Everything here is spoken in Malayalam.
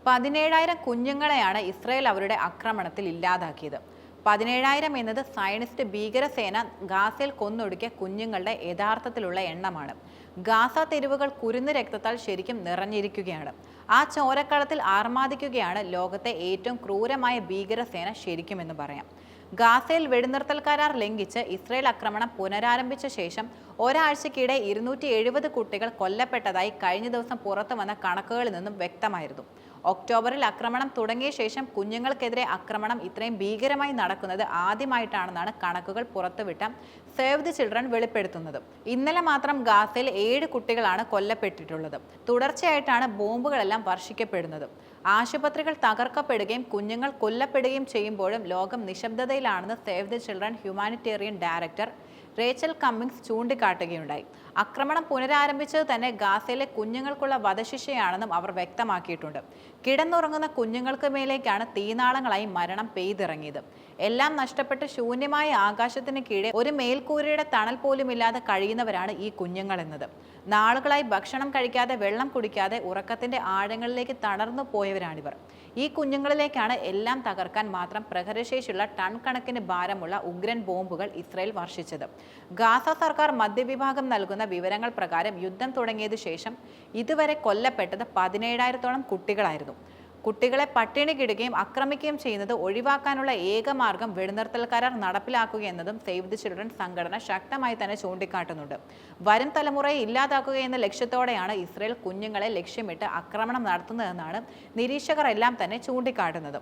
17,000 കുഞ്ഞുങ്ങളെയാണ് ഇസ്രായേൽ അവരുടെ ആക്രമണത്തിൽ ഇല്ലാതാക്കിയത്. 17,000 എന്നത് സയനിസ്റ്റ് ഭീകരസേന ഗാസയിൽ കൊന്നൊടുക്കിയ കുഞ്ഞുങ്ങളുടെ യഥാർത്ഥത്തിലുള്ള എണ്ണമാണ്. ഗാസ തെരുവുകൾ കുരുന്നു രക്തത്താൽ ശരിക്കും നിറഞ്ഞിരിക്കുകയാണ്. ആ ചോരക്കളത്തിൽ ആർമാദിക്കുകയാണ് ലോകത്തെ ഏറ്റവും ക്രൂരമായ ഭീകരസേന ശരിക്കുമെന്ന് പറയാം. ഗാസയിൽ വെടിനിർത്തൽ കരാർ ലംഘിച്ച് ഇസ്രായേൽ ആക്രമണം പുനരാരംഭിച്ച ശേഷം ഒരാഴ്ചക്കിടെ 270 കുട്ടികൾ കൊല്ലപ്പെട്ടതായി കഴിഞ്ഞ ദിവസം പുറത്തു വന്ന കണക്കുകളിൽ നിന്നും വ്യക്തമായിരുന്നു. ഒക്ടോബറിൽ ആക്രമണം തുടങ്ങിയ ശേഷം കുഞ്ഞുങ്ങൾക്കെതിരെ ആക്രമണം ഇത്രയും ഭീകരമായി നടക്കുന്നത് ആദ്യമായിട്ടാണെന്നാണ് കണക്കുകൾ പുറത്തുവിട്ട സേവ് ദി ചിൽഡ്രൻ വെളിപ്പെടുത്തുന്നത്. ഇന്നലെ മാത്രം ഗാസയിൽ 7 കുട്ടികളാണ് കൊല്ലപ്പെട്ടിട്ടുള്ളത്. തുടർച്ചയായിട്ടാണ് ബോംബുകളെല്ലാം വർഷിക്കപ്പെടുന്നത്. ആശുപത്രികൾ തകർക്കപ്പെടുകയും കുഞ്ഞുങ്ങൾ കൊല്ലപ്പെടുകയും ചെയ്യുമ്പോഴും ലോകം നിശബ്ദതയിലാണെന്ന് save the children humanitarian director Rachel Cummings ചൂണ്ടിക്കാട്ടുകയുണ്ടായി. ആക്രമണം പുനരാരംഭിച്ചത് തന്നെ ഗാസയിലെ കുഞ്ഞുങ്ങൾക്കുള്ള വധശിക്ഷയാണെന്നും അവർ വ്യക്തമാക്കിയിട്ടുണ്ട്. കിടന്നുറങ്ങുന്ന കുഞ്ഞുങ്ങൾക്ക് മേലേക്കാണ് തീനാളങ്ങളായി മരണം പെയ്തിറങ്ങിയത്. എല്ലാം നഷ്ടപ്പെട്ട് ശൂന്യമായ ആകാശത്തിന് കീഴെ ഒരു മേൽക്കൂരയുടെ തണൽ പോലുമില്ലാതെ കഴിയുന്നവരാണ് ഈ കുഞ്ഞുങ്ങൾ എന്നത്. നാളുകളായി ഭക്ഷണം കഴിക്കാതെ വെള്ളം കുടിക്കാതെ ഉറക്കത്തിന്റെ ആഴങ്ങളിലേക്ക് തളർന്നു പോയവരാണിവർ. ഈ കുഞ്ഞുങ്ങളിലേക്കാണ് എല്ലാം തകർക്കാൻ മാത്രം പ്രഹരശേഷിയുള്ള ടൺ കണക്കിന് ഭാരമുള്ള ഉഗ്രൻ ബോംബുകൾ ഇസ്രായേൽ വർഷിച്ചത്. ഗാസ സർക്കാർ മധ്യവിഭാഗം നൽകുന്ന വിവരങ്ങൾ പ്രകാരം യുദ്ധം തുടങ്ങിയതിനു ശേഷം ഇതുവരെ കൊല്ലപ്പെട്ടത് 17,000-ഓളം കുട്ടികളായിരുന്നു. കുട്ടികളെ പട്ടിണി കിടുകയും ആക്രമിക്കുകയും ചെയ്യുന്നത് ഒഴിവാക്കാനുള്ള ഏക മാർഗം വെടിനിർത്തൽ കരാർ നടപ്പിലാക്കുക എന്നതും സേവ് ദി ചിൽഡ്രൻ സംഘടന ശക്തമായി തന്നെ ചൂണ്ടിക്കാട്ടുന്നുണ്ട്. വരും തലമുറയെ ഇല്ലാതാക്കുക എന്ന ലക്ഷ്യത്തോടെയാണ് ഇസ്രായേൽ കുഞ്ഞുങ്ങളെ ലക്ഷ്യമിട്ട് ആക്രമണം നടത്തുന്നതെന്നാണ് നിരീക്ഷകർ എല്ലാം തന്നെ ചൂണ്ടിക്കാട്ടുന്നത്.